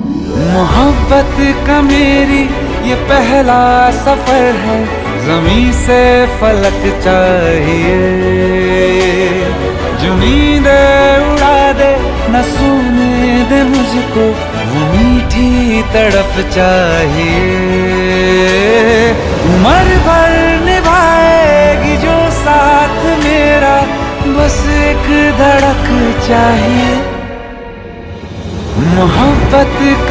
मोहब्बत का मेरी ये पहला सफर है, ज़मीं से फलक चाहिए। जो नींदें उड़ा दे न सोने दे मुझको, वो मीठी तड़प चाहिए। उम्र भर निभाएगी जो साथ मेरा, बस एक धड़क चाहिए। मोहब्बत का